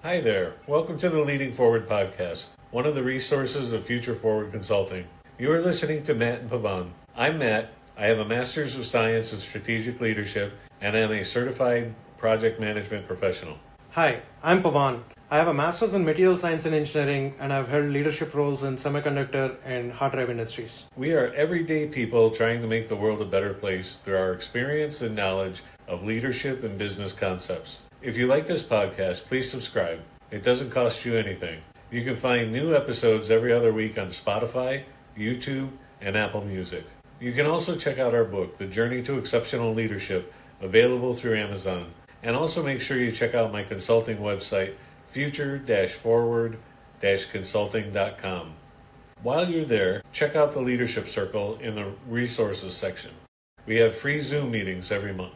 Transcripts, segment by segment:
Hi there. Welcome to the Leading Forward podcast, one of the resources of Future Forward Consulting. You are listening to Matt and Pavan. I'm Matt. I have a Master's of Science in Strategic Leadership, and I'm a certified project management professional. Hi, I'm Pavan. I have a Master's in Material Science and Engineering, and I've held leadership roles in semiconductor and hard drive industries. We are everyday people trying to make the world a better place through our experience and knowledge of leadership and business concepts. If you like this podcast, please subscribe. It doesn't cost you anything. You can find new episodes every other week on Spotify, YouTube, and Apple Music. You can also check out our book, The Journey to Exceptional Leadership, available through Amazon. And also make sure you check out my consulting website, future-forward-consulting.com. While you're there, check out the Leadership Circle in the Resources section. We have free Zoom meetings every month.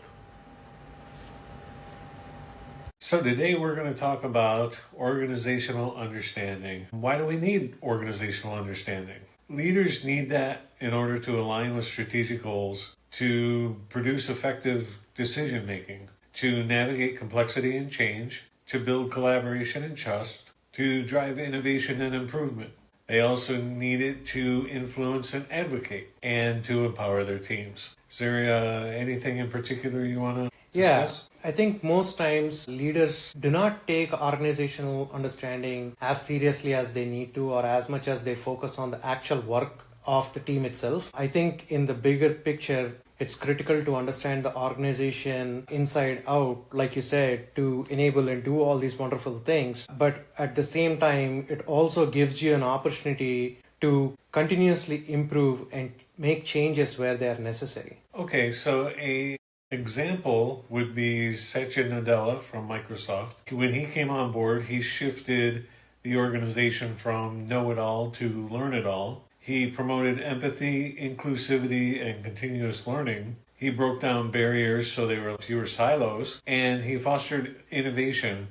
So today we're going to talk about organizational understanding. Why do we need organizational understanding? Leaders need that in order to align with strategic goals, to produce effective decision making, to navigate complexity and change, to build collaboration and trust, to drive innovation and improvement. They also need it to influence and advocate, and to empower their teams. Is there anything in particular you want to discuss? I think most times leaders do not take organizational understanding as seriously as they need to, or as much as they focus on the actual work of the team itself. I think in the bigger picture, it's critical to understand the organization inside out, like you said, to enable and do all these wonderful things. But at the same time, it also gives you an opportunity to continuously improve and make changes where they are necessary. Okay, so a example would be Satya Nadella from Microsoft. When he came on board, he shifted the organization from know-it-all to learn-it-all. He promoted empathy, inclusivity, and continuous learning. He broke down barriers so there were fewer silos, and he fostered innovation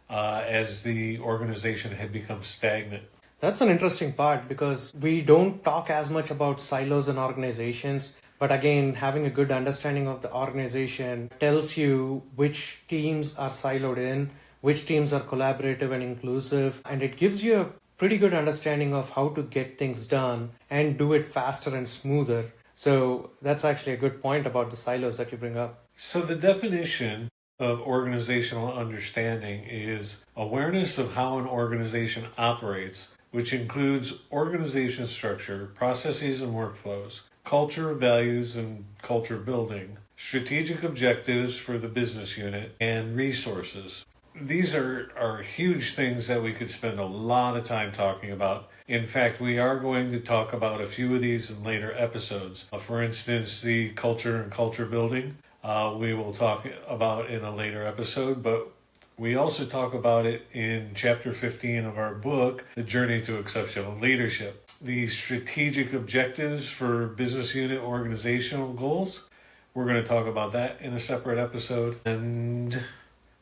as the organization had become stagnant. That's an interesting part because we don't talk as much about silos in organizations. But again, having a good understanding of the organization tells you which teams are siloed in, which teams are collaborative and inclusive, and it gives you a pretty good understanding of how to get things done and do it faster and smoother. So that's actually a good point about the silos that you bring up. So the definition of organizational understanding is awareness of how an organization operates, which includes organization structure, processes and workflows, culture, values, and culture building, strategic objectives for the business unit, and resources. These are huge things that we could spend a lot of time talking about. In fact, we are going to talk about a few of these in later episodes. For instance, the culture and culture building, we will talk about in a later episode, but we also talk about it in Chapter 15 of our book, The Journey to Exceptional Leadership. The strategic objectives for business unit organizational goals, we're going to talk about that in a separate episode. And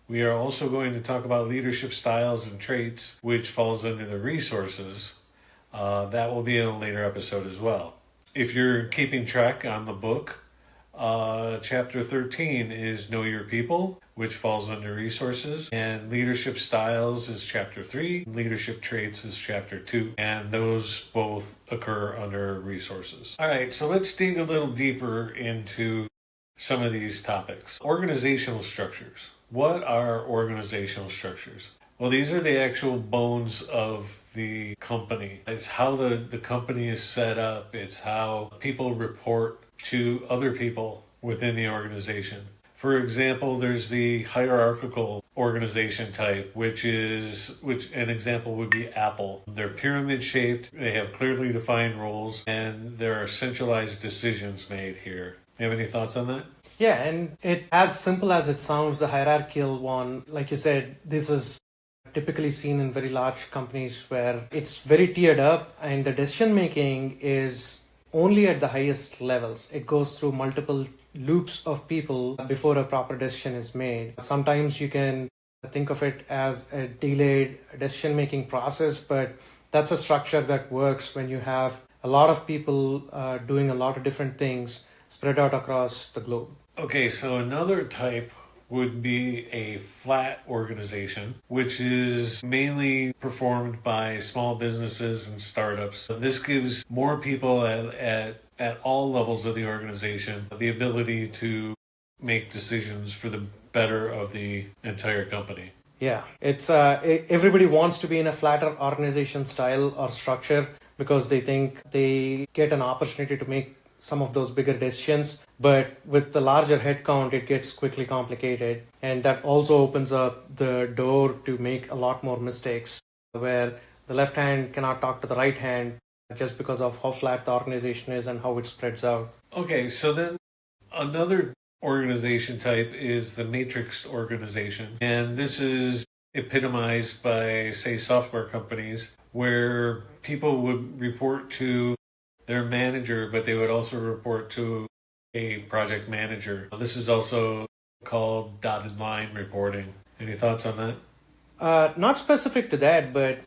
we are also going to talk about leadership styles and traits, which falls under the resources. That will be in a later episode as well. If you're keeping track on the book, Chapter 13 is Know Your People, which falls under resources, and leadership styles is Chapter 3, leadership traits is Chapter 2, and those both occur under resources. All right, so let's dig a little deeper into some of these topics. Organizational structures. What are organizational structures? Well, these are the actual bones of the company. It's how the company is set up. It's how people report to other people within the organization. For example, there's the hierarchical organization type, which an example would be Apple. They're pyramid shaped, they have clearly defined roles, and there are centralized decisions made here. You have any thoughts on that? Yeah, and it as simple as it sounds, the hierarchical one, like you said, this is typically seen in very large companies where it's very tiered up and the decision making is only at the highest levels. It goes through multiple loops of people before a proper decision is made. Sometimes you can think of it as a delayed decision-making process, but that's a structure that works when you have a lot of people doing a lot of different things spread out across the globe. Okay, so another type would be a flat organization, which is mainly performed by small businesses and startups. This gives more people at all levels of the organization the ability to make decisions for the better of the entire company. Yeah, it's everybody wants to be in a flatter organization style or structure because they think they get an opportunity to make some of those bigger decisions. But with the larger headcount, it gets quickly complicated. And that also opens up the door to make a lot more mistakes where the left hand cannot talk to the right hand just because of how flat the organization is and how it spreads out. Okay, so then another organization type is the matrix organization. And this is epitomized by, say, software companies where people would report to their manager, but they would also report to a project manager. This is also called dotted line reporting. Any thoughts on that? Not specific to that, but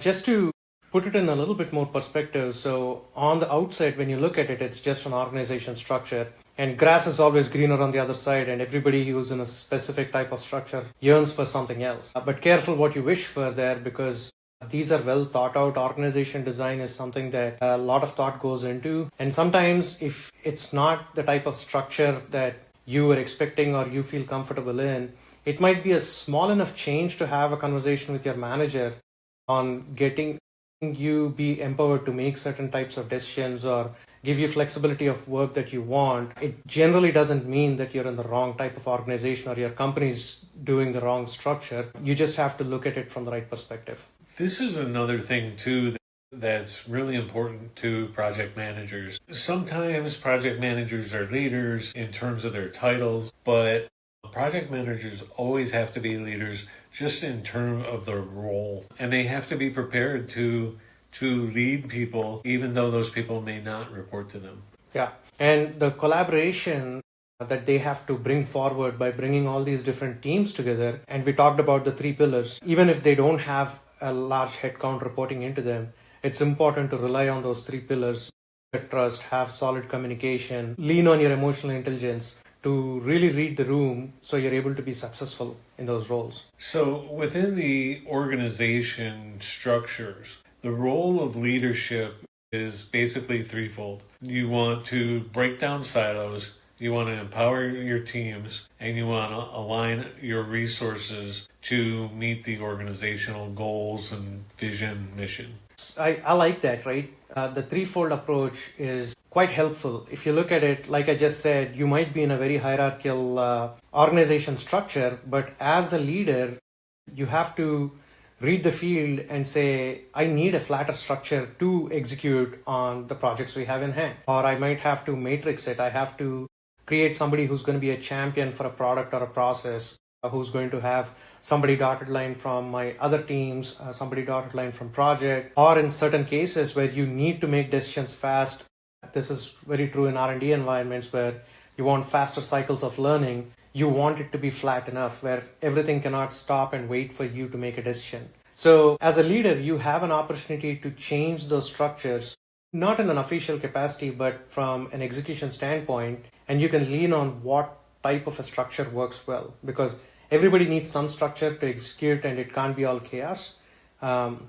just to put it in a little bit more perspective. So on the outside, when you look at it, it's just an organization structure. And grass is always greener on the other side, and everybody who's in a specific type of structure yearns for something else. But careful what you wish for there, because these are well thought out. Organization design is something that a lot of thought goes into. And sometimes if it's not the type of structure that you were expecting or you feel comfortable in, it might be a small enough change to have a conversation with your manager on getting you be empowered to make certain types of decisions or give you flexibility of work that you want. It generally doesn't mean that you're in the wrong type of organization or your company's doing the wrong structure. You just have to look at it from the right perspective. This is another thing, too, that's really important to project managers. Sometimes project managers are leaders in terms of their titles, but project managers always have to be leaders just in terms of their role. And they have to be prepared to lead people, even though those people may not report to them. Yeah, and the collaboration that they have to bring forward by bringing all these different teams together. And we talked about the 3 pillars. Even if they don't have a large headcount reporting into them, it's important to rely on those 3 pillars. Trust, have solid communication, lean on your emotional intelligence to really read the room so you're able to be successful in those roles. So within the organization structures, the role of leadership is basically threefold. You want to break down silos, you want to empower your teams, and you want to align your resources to meet the organizational goals and vision, mission. I like that, right? The threefold approach is quite helpful. If you look at it, like I just said, you might be in a very hierarchical organization structure, but as a leader, you have to read the field and say, I need a flatter structure to execute on the projects we have in hand. Or I might have to matrix it. I have to create somebody who's going to be a champion for a product or a process, who's going to have somebody dotted line from my other teams, somebody dotted line from project, or in certain cases where you need to make decisions fast. This is very true in R&D environments where you want faster cycles of learning. You want it to be flat enough where everything cannot stop and wait for you to make a decision. So as a leader, you have an opportunity to change those structures, not in an official capacity, but from an execution standpoint, and you can lean on what type of a structure works well, because everybody needs some structure to execute and it can't be all chaos.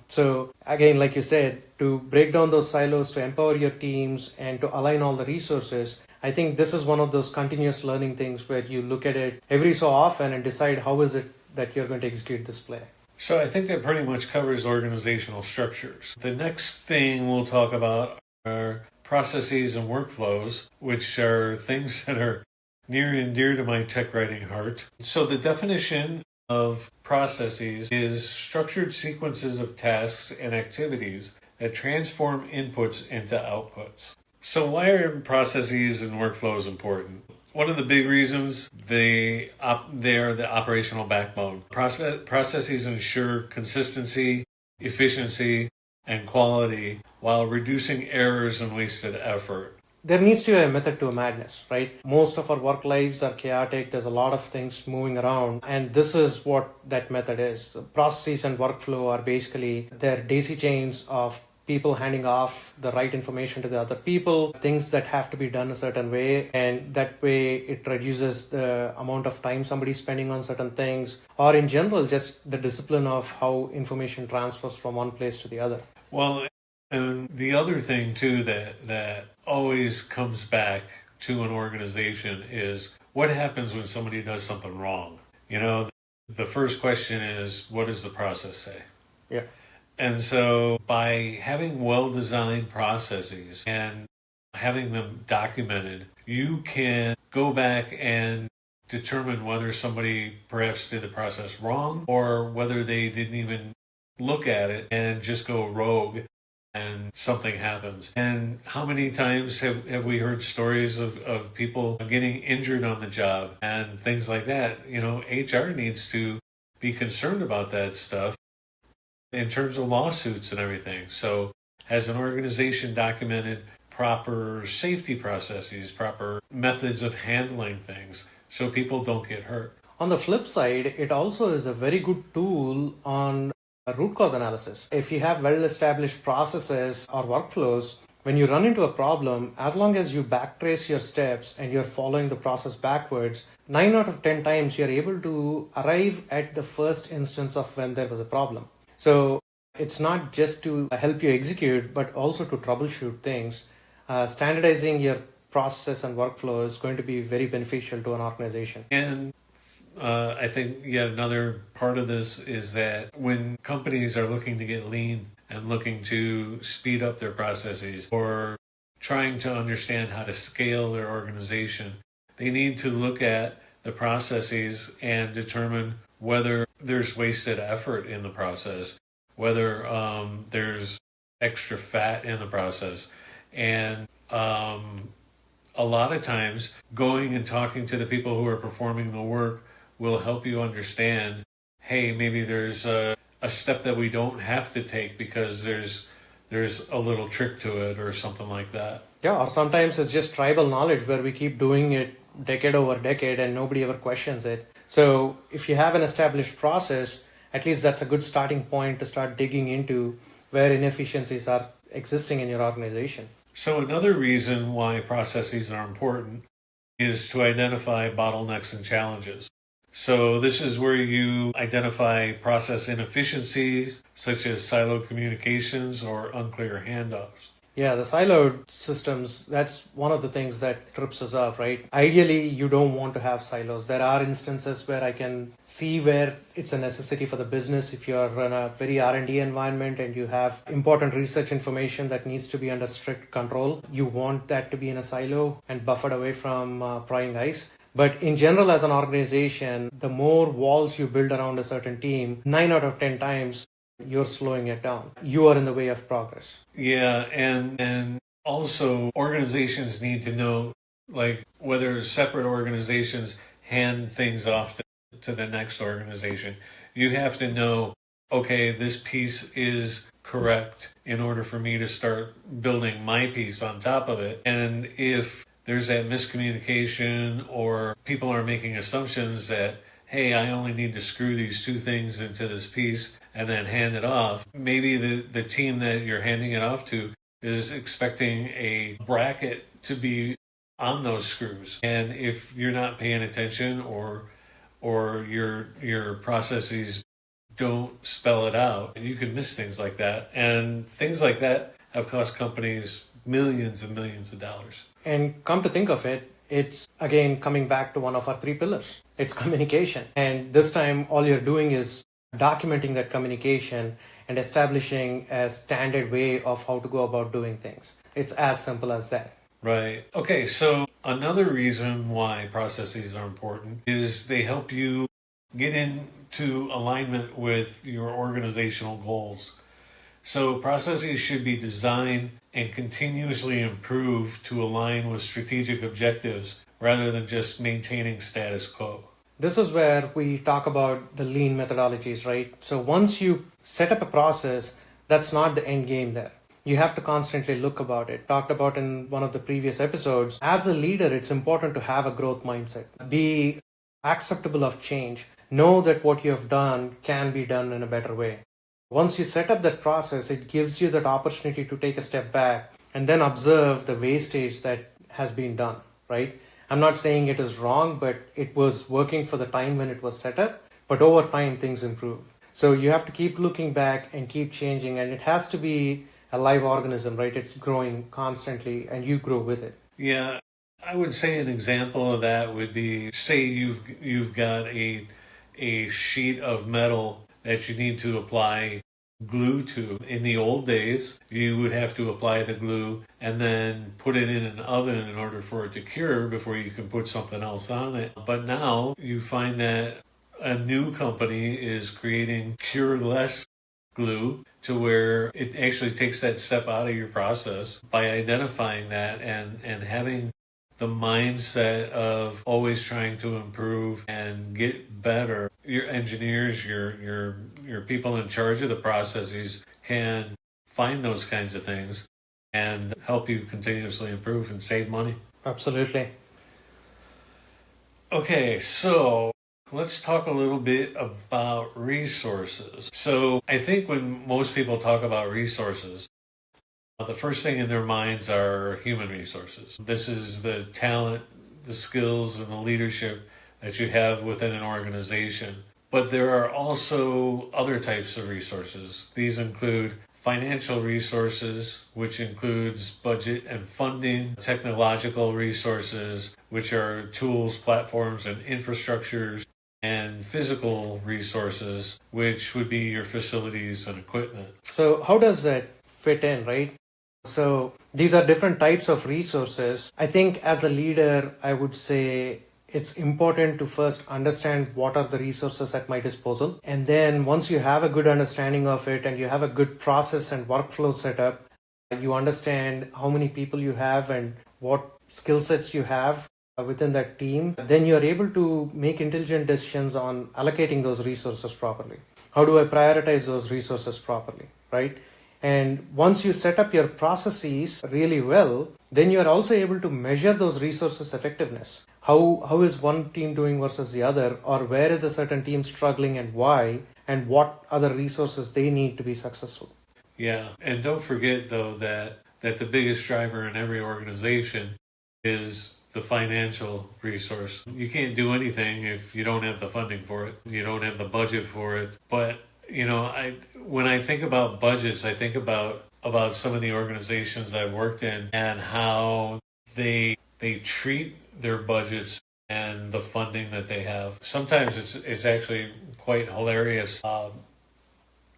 So again, like you said, to break down those silos, to empower your teams and to align all the resources, I think this is one of those continuous learning things where you look at it every so often and decide how is it that you're going to execute this play. So I think that pretty much covers organizational structures. The next thing we'll talk about are processes and workflows, which are things that are near and dear to my tech writing heart. So the definition of processes is structured sequences of tasks and activities that transform inputs into outputs. So why are processes and workflows important? One of the big reasons they are the operational backbone. Processes ensure consistency, efficiency, and quality while reducing errors and wasted effort. There needs to be a method to a madness, right? Most of our work lives are chaotic. There's a lot of things moving around. And this is what that method is. The processes and workflow are basically they're daisy chains of people handing off the right information to the other people, things that have to be done a certain way, and that way it reduces the amount of time somebody's spending on certain things, or in general, just the discipline of how information transfers from one place to the other. Well, and the other thing too that always comes back to an organization is what happens when somebody does something wrong. The first question is, what does the process say? Yeah. And so by having well-designed processes and having them documented, you can go back and determine whether somebody perhaps did the process wrong or whether they didn't even look at it and just go rogue and something happens. And how many times have we heard stories of people getting injured on the job and things like that? HR needs to be concerned about that stuff in terms of lawsuits and everything. So has an organization documented proper safety processes, proper methods of handling things so people don't get hurt? On the flip side, it also is a very good tool on root cause analysis. If you have well-established processes or workflows, when you run into a problem, as long as you backtrace your steps and you're following the process backwards, 9 out of 10 times you're able to arrive at the first instance of when there was a problem. So it's not just to help you execute, but also to troubleshoot things. Standardizing your process and workflow is going to be very beneficial to an organization. And I think yet another part of this is that when companies are looking to get lean and looking to speed up their processes or trying to understand how to scale their organization, they need to look at the processes and determine whether there's wasted effort in the process, whether there's extra fat in the process. And a lot of times going and talking to the people who are performing the work will help you understand, hey, maybe there's a step that we don't have to take because there's a little trick to it or something like that. Yeah, or sometimes it's just tribal knowledge where we keep doing it decade over decade and nobody ever questions it. So if you have an established process, at least that's a good starting point to start digging into where inefficiencies are existing in your organization. So another reason why processes are important is to identify bottlenecks and challenges. So this is where you identify process inefficiencies such as siloed communications or unclear handoffs. Yeah, the siloed systems, that's one of the things that trips us up, right? Ideally, you don't want to have silos. There are instances where I can see where it's a necessity for the business. If you're in a very R&D environment and you have important research information that needs to be under strict control, you want that to be in a silo and buffered away from prying eyes. But in general, as an organization, the more walls you build around a certain team, 9 out of 10 times, you're slowing it down. You are in the way of progress. Yeah, and also organizations need to know, like, whether separate organizations hand things off to the next organization. You have to know, okay, this piece is correct in order for me to start building my piece on top of it. And if there's that miscommunication or people are making assumptions that, hey, I only need to screw these 2 things into this piece and then hand it off. Maybe the team that you're handing it off to is expecting a bracket to be on those screws. And if you're not paying attention or your processes don't spell it out, you could miss things like that. And things like that have cost companies millions and millions of dollars. And come to think of it, it's again coming back to one of our 3 pillars. It's communication. And this time, all you're doing is documenting that communication and establishing a standard way of how to go about doing things. It's as simple as that. Right. Okay, so another reason why processes are important is they help you get into alignment with your organizational goals. So processes should be designed and continuously improved to align with strategic objectives rather than just maintaining status quo. This is where we talk about the lean methodologies, right? So once you set up a process, that's not the end game there. You have to constantly look about it. Talked about in one of the previous episodes. As a leader, it's important to have a growth mindset. Be acceptable of change. Know that what you have done can be done in a better way. Once you set up that process, it gives you that opportunity to take a step back and then observe the wastage that has been done, right? I'm not saying it is wrong, but it was working for the time when it was set up, but over time things improve. So you have to keep looking back and keep changing, and it has to be a live organism, right? It's growing constantly and you grow with it. Yeah, I would say an example of that would be, say you've got a sheet of metal that you need to apply glue to. In the old days, you would have to apply the glue and then put it in an oven in order for it to cure before you can put something else on it. But now you find that a new company is creating cure-less glue to where it actually takes that step out of your process by identifying that and having the mindset of always trying to improve and get better. Your engineers, your people in charge of the processes can find those kinds of things and help you continuously improve and save money. Absolutely. Okay, so let's talk a little bit about resources. So I think when most people talk about resources, the first thing in their minds are human resources. This is the talent, the skills, and the leadership that you have within an organization. But there are also other types of resources. These include financial resources, which includes budget and funding, technological resources, which are tools, platforms, and infrastructures, and physical resources, which would be your facilities and equipment. So how does that fit in, right? So these are different types of resources. I think as a leader, I would say it's important to first understand what are the resources at my disposal. And then once you have a good understanding of it and you have a good process and workflow set up, you understand how many people you have and what skill sets you have within that team, then you're able to make intelligent decisions on allocating those resources properly. How do I prioritize those resources properly, right? And once you set up your processes really well, then you are also able to measure those resources' effectiveness. How is one team doing versus the other, or where is a certain team struggling and why, and what other resources they need to be successful. Yeah, and don't forget though that the biggest driver in every organization is the financial resource. You can't do anything if you don't have the funding for it. You don't have the budget for it. But when I think about budgets, I think about some of the organizations I've worked in and how they treat their budgets and the funding that they have. Sometimes it's actually quite hilarious. A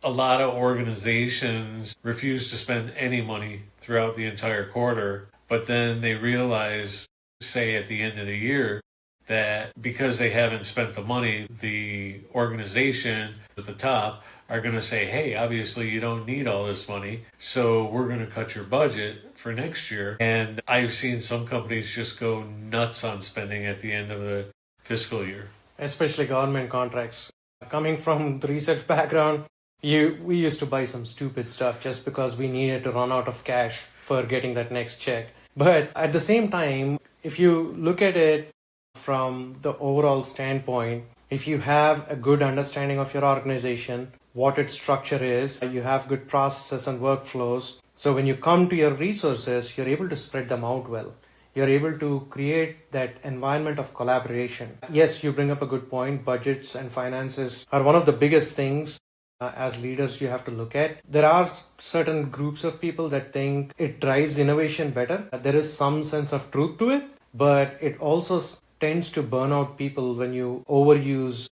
lot of organizations refuse to spend any money throughout the entire quarter, but then they realize, say at the end of the year, that because they haven't spent the money, the organization at the top are going to say, hey, obviously you don't need all this money, so we're going to cut your budget for next year. And I've seen some companies just go nuts on spending at the end of the fiscal year. Especially government contracts. Coming from the research background, we used to buy some stupid stuff just because we needed to run out of cash for getting that next check. But at the same time, if you look at it from the overall standpoint, if you have a good understanding of your organization, what its structure is, you have good processes and workflows. So when you come to your resources, you're able to spread them out well. You're able to create that environment of collaboration. Yes, you bring up a good point. Budgets and finances are one of the biggest things as leaders you have to look at. There are certain groups of people that think it drives innovation better. There is some sense of truth to it, but it also tends to burn out people when you overuse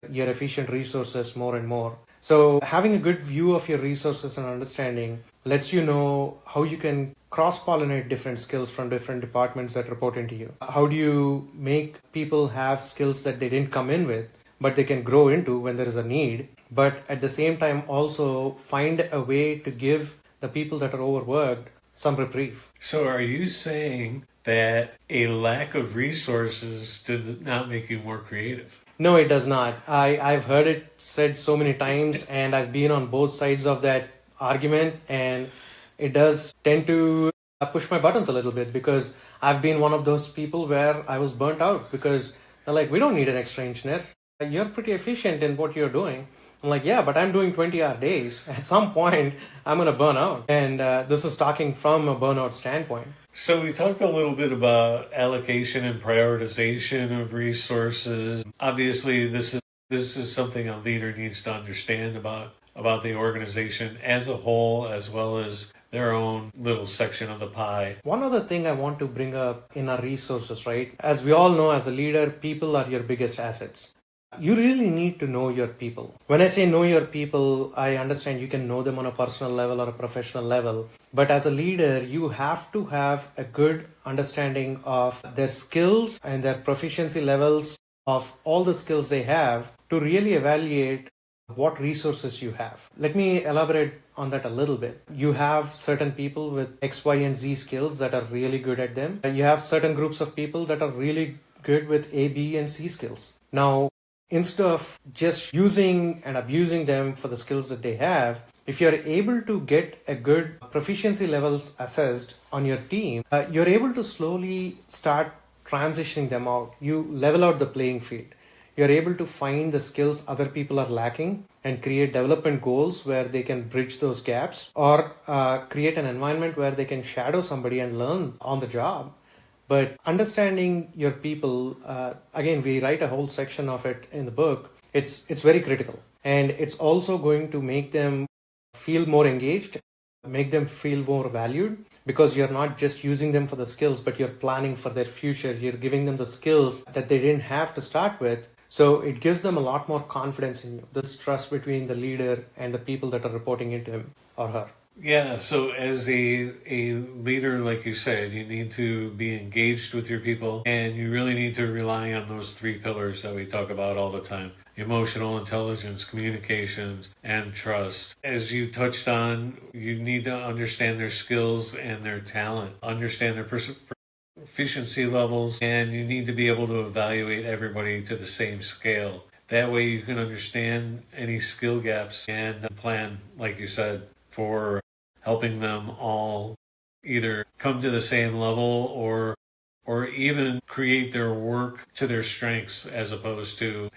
your efficient resources more and more. So having a good view of your resources and understanding lets you know how you can cross-pollinate different skills from different departments that report into you. How do you make people have skills that they didn't come in with, but they can grow into when there is a need, but at the same time also find a way to give the people that are overworked some reprieve. So are you saying that a lack of resources does not make you more creative? No, it does not. I've heard it said so many times, and I've been on both sides of that argument, and it does tend to push my buttons a little bit because I've been one of those people where I was burnt out because they're like, we don't need an extra engineer. You're pretty efficient in what you're doing. I'm like, yeah, but I'm doing 20-hour days. At some point, I'm going to burn out. And this is talking from a burnout standpoint. So we talked a little bit about allocation and prioritization of resources. Obviously, this is something a leader needs to understand about the organization as a whole, as well as their own little section of the pie. One other thing I want to bring up in our resources, right? As we all know, as a leader, people are your biggest assets. You really need to know your people. When I say know your people, I understand you can know them on a personal level or a professional level. But as a leader, you have to have a good understanding of their skills and their proficiency levels of all the skills they have to really evaluate what resources you have. Let me elaborate on that a little bit. You have certain people with X, Y, and Z skills that are really good at them. You have certain groups of people that are really good with A, B, and C skills. Now, instead of just using and abusing them for the skills that they have, if you're able to get a good proficiency levels assessed on your team, you're able to slowly start transitioning them out. You level out the playing field. You're able to find the skills other people are lacking and create development goals where they can bridge those gaps, or create an environment where they can shadow somebody and learn on the job. But understanding your people, again, we write a whole section of it in the book. It's very critical. And it's also going to make them feel more engaged, make them feel more valued, because you're not just using them for the skills, but you're planning for their future. You're giving them the skills that they didn't have to start with. So it gives them a lot more confidence in you. There's trust between the leader and the people that are reporting into him or her. Yeah, so as a leader, like you said, you need to be engaged with your people, and you really need to rely on those three pillars that we talk about all the time: emotional intelligence, communications, and trust. As you touched on, you need to understand their skills and their talent, understand their proficiency levels, and you need to be able to evaluate everybody to the same scale. That way you can understand any skill gaps and plan, like you said, for helping them all either come to the same level or even create their work to their strengths, as opposed to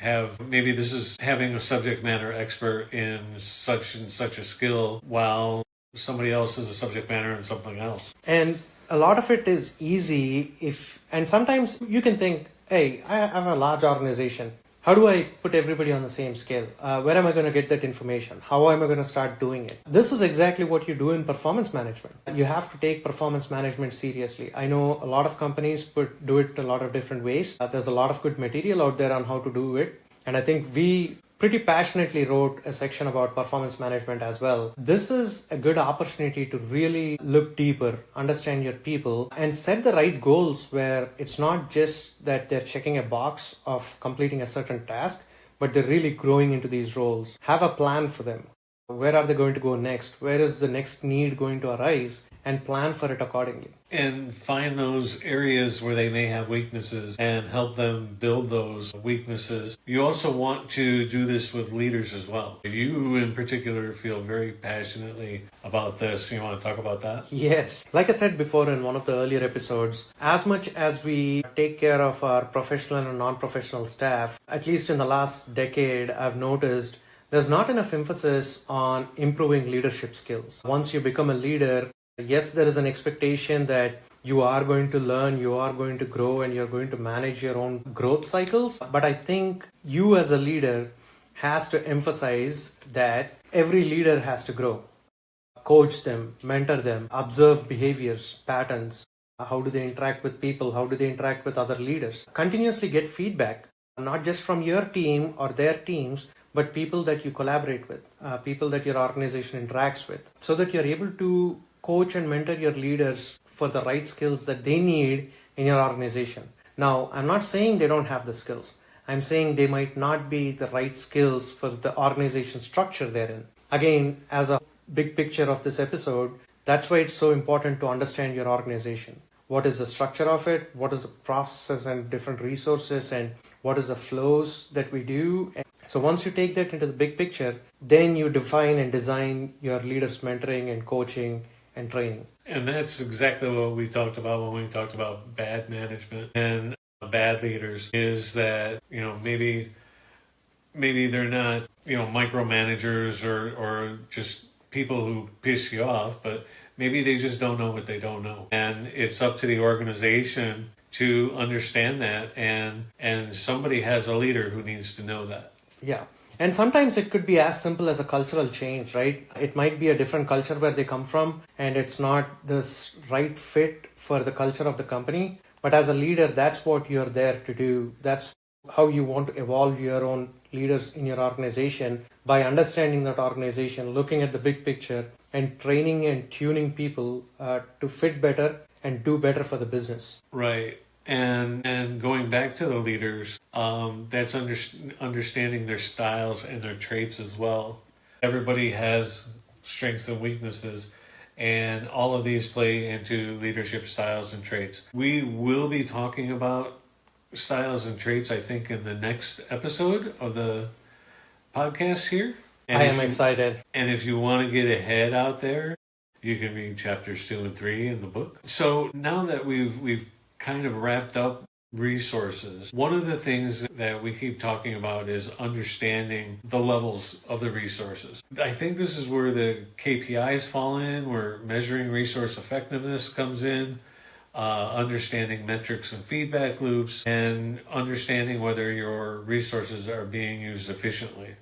maybe this is having a subject matter expert in such and such a skill while somebody else is a subject matter in something else. And a lot of it is easy and sometimes you can think, hey, I have a large organization. How do I put everybody on the same scale? Where am I going to get that information? How am I going to start doing it? This is exactly what you do in performance management. You have to take performance management seriously. I know a lot of companies do it a lot of different ways. There's a lot of good material out there on how to do it. And I think we pretty passionately wrote a section about performance management as well. This is a good opportunity to really look deeper, understand your people, and set the right goals where it's not just that they're checking a box of completing a certain task, but they're really growing into these roles. Have a plan for them. Where are they going to go next? Where is the next need going to arise? And plan for it accordingly. And find those areas where they may have weaknesses and help them build those weaknesses. You also want to do this with leaders as well. You in particular feel very passionately about this. You want to talk about that? Yes. Like I said before in one of the earlier episodes, as much as we take care of our professional and non-professional staff, at least in the last decade, I've noticed there's not enough emphasis on improving leadership skills. Once you become a leader, yes, there is an expectation that you are going to learn, you are going to grow, and you're going to manage your own growth cycles. But I think you as a leader has to emphasize that every leader has to grow. Coach them, mentor them, observe behaviors, patterns. How do they interact with people? How do they interact with other leaders? Continuously get feedback, not just from your team or their teams, but people that you collaborate with, people that your organization interacts with, so that you're able to coach and mentor your leaders for the right skills that they need in your organization. Now, I'm not saying they don't have the skills. I'm saying they might not be the right skills for the organization structure they're in. Again, as a big picture of this episode, that's why it's so important to understand your organization. What is the structure of it? What is the process and different resources, and what is the flows that we do? So once you take that into the big picture, then you define and design your leaders mentoring and coaching and training. And that's exactly what we talked about when we talked about bad management and bad leaders, is that, maybe maybe they're not, micromanagers or just people who piss you off, but maybe they just don't know what they don't know. And it's up to the organization to understand that, and somebody has a leader who needs to know that. Yeah. And sometimes it could be as simple as a cultural change, right? It might be a different culture where they come from and it's not this right fit for the culture of the company. But as a leader, that's what you're there to do. That's how you want to evolve your own leaders in your organization, by understanding that organization, looking at the big picture, and training and tuning people to fit better and do better for the business. Right. And going back to the leaders, that's understanding their styles and their traits as well. Everybody has strengths and weaknesses, and all of these play into leadership styles and traits. We will be talking about styles and traits, I think, in the next episode of the podcast here. And I am excited. And if you want to get ahead out there, you can read chapters 2 and 3 in the book. So now that we've kind of wrapped up resources, one of the things that we keep talking about is understanding the levels of the resources. I think this is where the KPIs fall in, where measuring resource effectiveness comes in, understanding metrics and feedback loops, and understanding whether your resources are being used efficiently.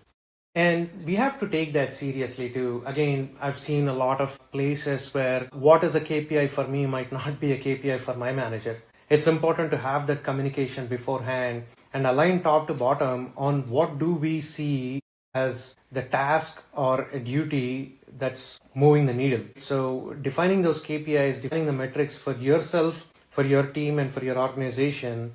And we have to take that seriously too. Again, I've seen a lot of places where what is a KPI for me might not be a KPI for my manager. It's important to have that communication beforehand and align top to bottom on what do we see as the task or a duty that's moving the needle. So defining those KPIs, defining the metrics for yourself, for your team, and for your organization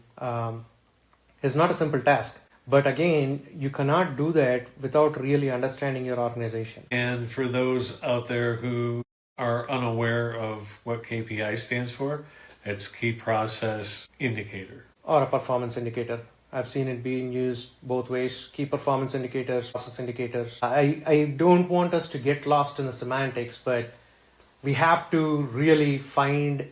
is not a simple task. But again, you cannot do that without really understanding your organization. And for those out there who are unaware of what KPI stands for, it's Key Process Indicator. Or a performance indicator. I've seen it being used both ways. Key performance indicators, process indicators. I don't want us to get lost in the semantics, but we have to really find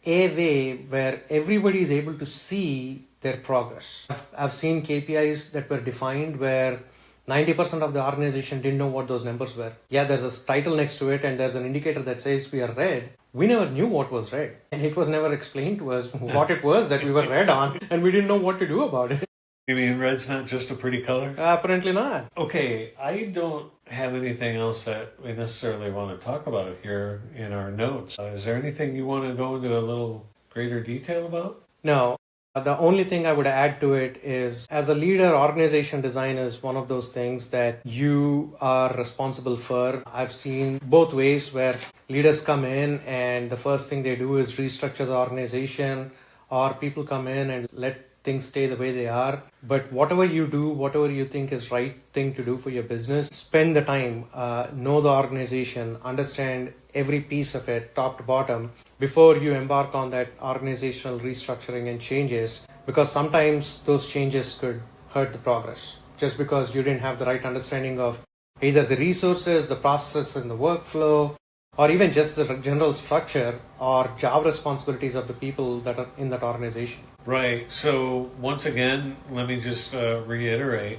a way where everybody is able to see their progress. I've seen KPIs that were defined where 90% of the organization didn't know what those numbers were. Yeah, there's a title next to it and there's an indicator that says we are red. We never knew what was red. And it was never explained to us what it was that we were red on, and we didn't know what to do about it. You mean red's not just a pretty color? Apparently not. Okay, I don't have anything else that we necessarily want to talk about here in our notes. Is there anything you want to go into a little greater detail about? No. The only thing I would add to it is, as a leader, organization design is one of those things that you are responsible for. I've seen both ways where leaders come in and the first thing they do is restructure the organization, or people come in and let things stay the way they are. But whatever you do, whatever you think is right thing to do for your business, spend the time, know the organization, understand every piece of it, top to bottom, before you embark on that organizational restructuring and changes, because sometimes those changes could hurt the progress just because you didn't have the right understanding of either the resources, the processes and the workflow, or even just the general structure or job responsibilities of the people that are in that organization. Right. So once again, let me just reiterate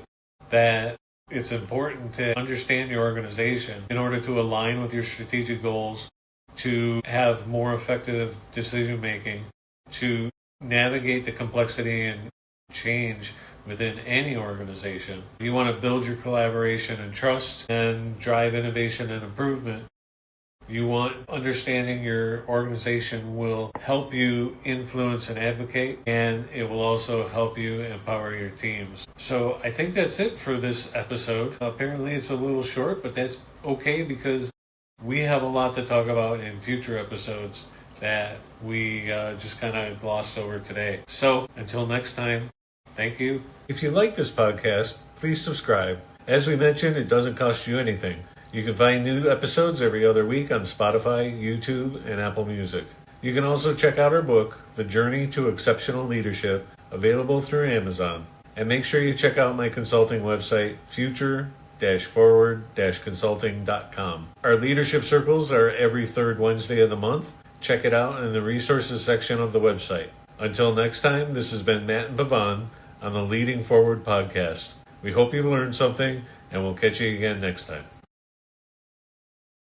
that it's important to understand your organization in order to align with your strategic goals, to have more effective decision making, to navigate the complexity and change within any organization. You want to build your collaboration and trust and drive innovation and improvement. You want understanding your organization will help you influence and advocate, and it will also help you empower your teams. So I think that's it for this episode. Apparently it's a little short, but that's okay because we have a lot to talk about in future episodes that we just kind of glossed over today. So until next time, thank you. If you like this podcast, please subscribe. As we mentioned, it doesn't cost you anything. You can find new episodes every other week on Spotify, YouTube, and Apple Music. You can also check out our book, The Journey to Exceptional Leadership, available through Amazon. And make sure you check out my consulting website, future-forward-consulting.com. Our leadership circles are every third Wednesday of the month. Check it out in the resources section of the website. Until next time, this has been Matt and Pavan on the Leading Forward podcast. We hope you've learned something, and we'll catch you again next time.